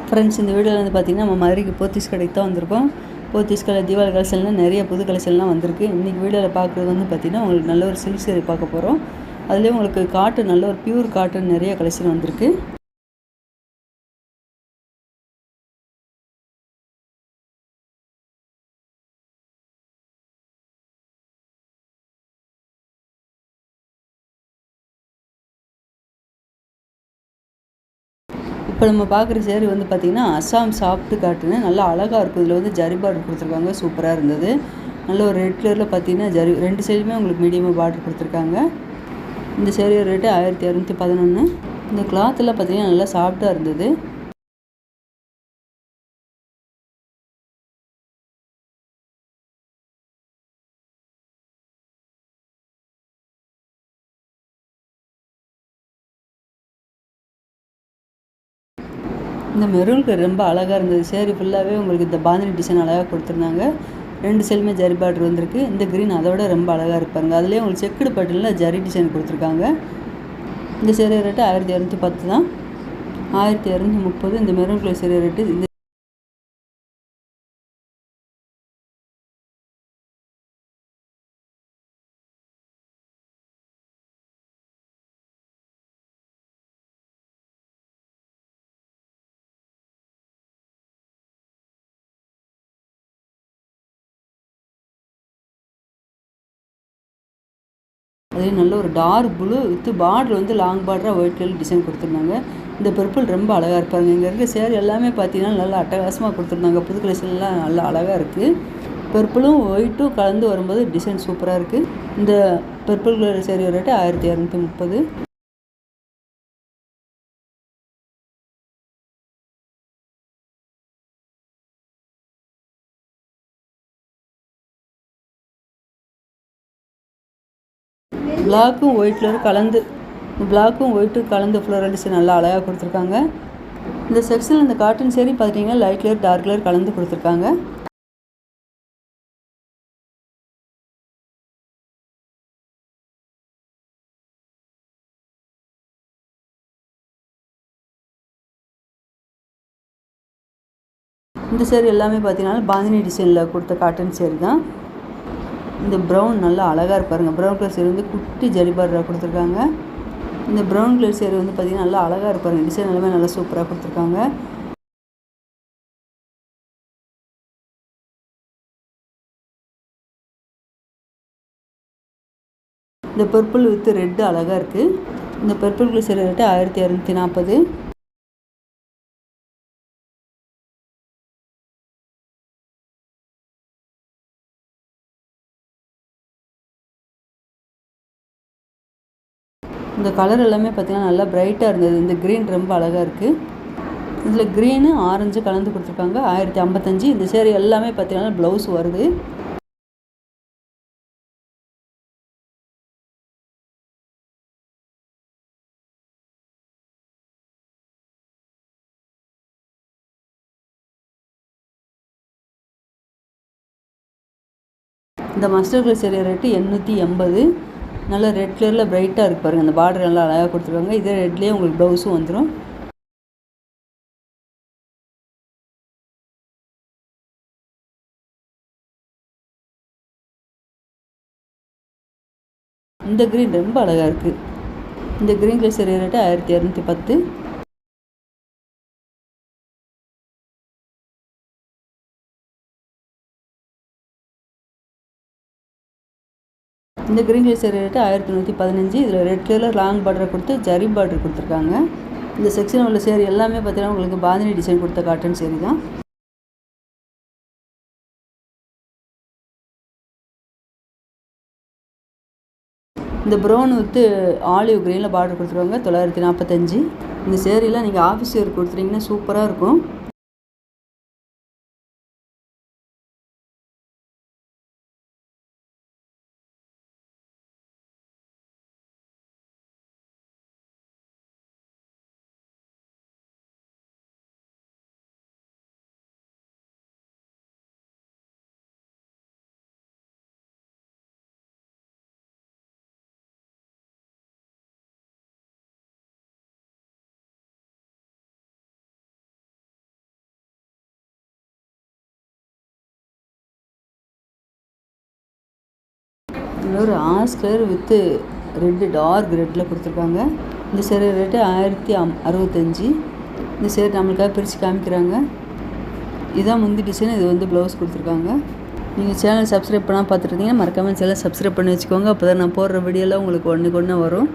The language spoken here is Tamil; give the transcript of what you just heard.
ஃப்ரெண்ட்ஸ், இந்த வீடியோவில் வந்து பார்த்திங்கன்னா நம்ம மதுரைக்கு போத்தீஸ் கடைக்கு தான் வந்திருக்கோம். போத்தீஸ் கடை தீபாவளி கலெக்ஷன்லாம் நிறைய புது கலெக்ஷன்லாம் வந்திருக்கு. இன்றைக்கி வீடியோவில் பார்க்குறது வந்து பார்த்திங்கன்னா உங்களுக்கு நல்ல ஒரு சில்க் saree பார்க்க போகிறோம். அதுலேயும் உங்களுக்கு காட்டன், நல்ல ஒரு பியூர் காட்டன் நிறைய கலெக்ஷன் வந்திருக்கு. இப்போ நம்ம பார்க்குற சேரீ வந்து பார்த்திங்கன்னா அஸ்ஸாம் சாஃப்ட் காட்டுன்னு நல்லா அழகாக இருக்கும். இதில் வந்து ஜரி பார்டர் கொடுத்துருக்காங்க, சூப்பராக இருந்தது. நல்ல ஒரு ரெட் கலரில் பார்த்திங்கன்னா ஜரி 2 சைடுமே உங்களுக்கு மீடியமாக பார்டர் கொடுத்துருக்காங்க. இந்த சேரீ ரேட்டு 1211. இந்த கிளாத்தில் பார்த்திங்கன்னா நல்லா சாஃப்டாக இருந்தது. இந்த மெரூன் கலர் ரொம்ப அழகாக இருந்தது. சேரீ ஃபுல்லாகவே உங்களுக்கு இந்த பாந்தினி டிசைன் அழகாக கொடுத்துருந்தாங்க. 2 சைடுமே ஜரி பார்டர் வந்திருக்கு. இந்த க்ரீன் அதோட ரொம்ப அழகாக இருப்பாங்க. அதுலேயே உங்களுக்கு செக்குடு பட்டில் ஜரி டிசைன் கொடுத்துருக்காங்க. இந்த சேரீ ரேட்டு 1210 தான். 1230 இந்த மெரூன் கலர் சேரீ ரேட்டு. இந்த அதே நல்ல ஒரு டார்க் ப்ளூ வித் பார்டர் வந்து லாங் பார்டராக ஒயிட் கலர் டிசைன் கொடுத்துருந்தாங்க. இந்த பர்பிள் ரொம்ப அழகாக இருப்பாங்க. இங்கே இருக்க சேரீ எல்லாமே பார்த்தீங்கன்னா நல்லா அட்டகாசமாக கொடுத்துருந்தாங்க. புது கலெக்ஷன்லாம் நல்லா அழகாக இருக்குது. பர்பிளும் ஒயிட்டும் கலந்து வரும்போது டிசைன் சூப்பராக இருக்குது. இந்த பர்பிள் கலர் சேரீ ரேட்டு 1230. பிளாக்கும் ஒயிட் கலரும் கலந்து பிளாக்கும் ஒயிட்டும் கலந்து ஃப்ளோரல் டிசைன் நல்லா அழகாக கொடுத்துருக்காங்க. இந்த செக்ஷனில் இந்த காட்டன் சேரீ பார்த்தீங்கன்னா லைட் கலர் டார்க் கலர் கலந்து கொடுத்துருக்காங்க. இந்த சேரீ எல்லாமே பார்த்தீங்கன்னா பாந்தினி டிசைனில் கொடுத்த காட்டன் சேரீ தான். இந்த ப்ரௌன் நல்லா அழகாக இருப்பாருங்க. ப்ரௌன் கலர் சேரீ வந்து குட்டி ஜரி பார்டராக கொடுத்துருக்காங்க. இந்த ப்ரௌன் கலர் சேரீ வந்து பார்த்திங்கன்னா நல்லா அழகாக இருப்பாருங்க. டிசைன் எல்லாமே நல்லா சூப்பராக கொடுத்துருக்காங்க. இந்த பர்பிள் வித் ரெட்டு அழகாக இருக்குது. இந்த பர்பிள் கலர் சேரீ ரேட்டு 1240. இந்த கலர் எல்லாமே பார்த்திங்கன்னா நல்லா பிரைட்டாக இருந்தது. இந்த க்ரீன் ரொம்ப அழகாக இருக்குது. இதில் க்ரீனு ஆரஞ்சு கலந்து கொடுத்துருக்காங்க. 1055. இந்த சேரீ எல்லாமே பார்த்திங்கன்னா ப்ளவுஸ் வருது. இந்த மஸ்டர்ட் கலர் சேரீ ரேட்டு 880. நல்லா ரெட் கலரில் பிரைட்டாக இருக்கு பாருங்கள். அந்த பார்டர் நல்லா அழகாக கொடுத்துருக்காங்க. இதே ரெட்லேயே உங்களுக்கு ப்ளவுஸும் வந்துடும். இந்த க்ரீன் ரொம்ப அழகாக இருக்குது. இந்த க்ரீன் கலர் சேரீ ரேட்டு 1210. இந்த க்ரீன் கலர் சேரீ ரேட்டு 1115. இதில் ரெட் கலர் லாங் பார்டரை கொடுத்து ஜரி பார்டர் கொடுத்துருக்காங்க. இந்த செக்ஷன் உள்ள சேரீ எல்லாமே பார்த்தீங்கன்னா உங்களுக்கு பாந்தினி டிசைன் கொடுத்த காட்டன் சேரீ தான். இந்த ப்ரௌன் வித்து ஆலிவ் க்ரீனில் பார்டர் கொடுத்துருவாங்க. 945. இந்த சேரீலாம் நீங்கள் ஆஃபீஸ் வேர் கொடுத்துட்டிங்கன்னா சூப்பராக இருக்கும். இன்னொரு ash colour with red dark ரெட்டில் கொடுத்துருக்காங்க. இந்த சேரீ ரேட்டு 1065. இந்த சேரீ நம்மளுக்காக பிரித்து காமிக்கிறாங்க. இதுதான் முந்தி டிசைன். இது வந்து ப்ளவுஸ் கொடுத்துருக்காங்க. நீங்கள் சேனல் சப்ஸ்கிரைப் பண்ணால் பார்த்துட்டு இருந்தீங்கன்னா மறக்காமல் சேனல் சப்ஸ்கிரைப் பண்ணி வச்சுக்கோங்க. அப்போ தான் நான் போடுற வீடியோலாம் உங்களுக்கு ஒன்றுக்கு ஒன்று வரும்.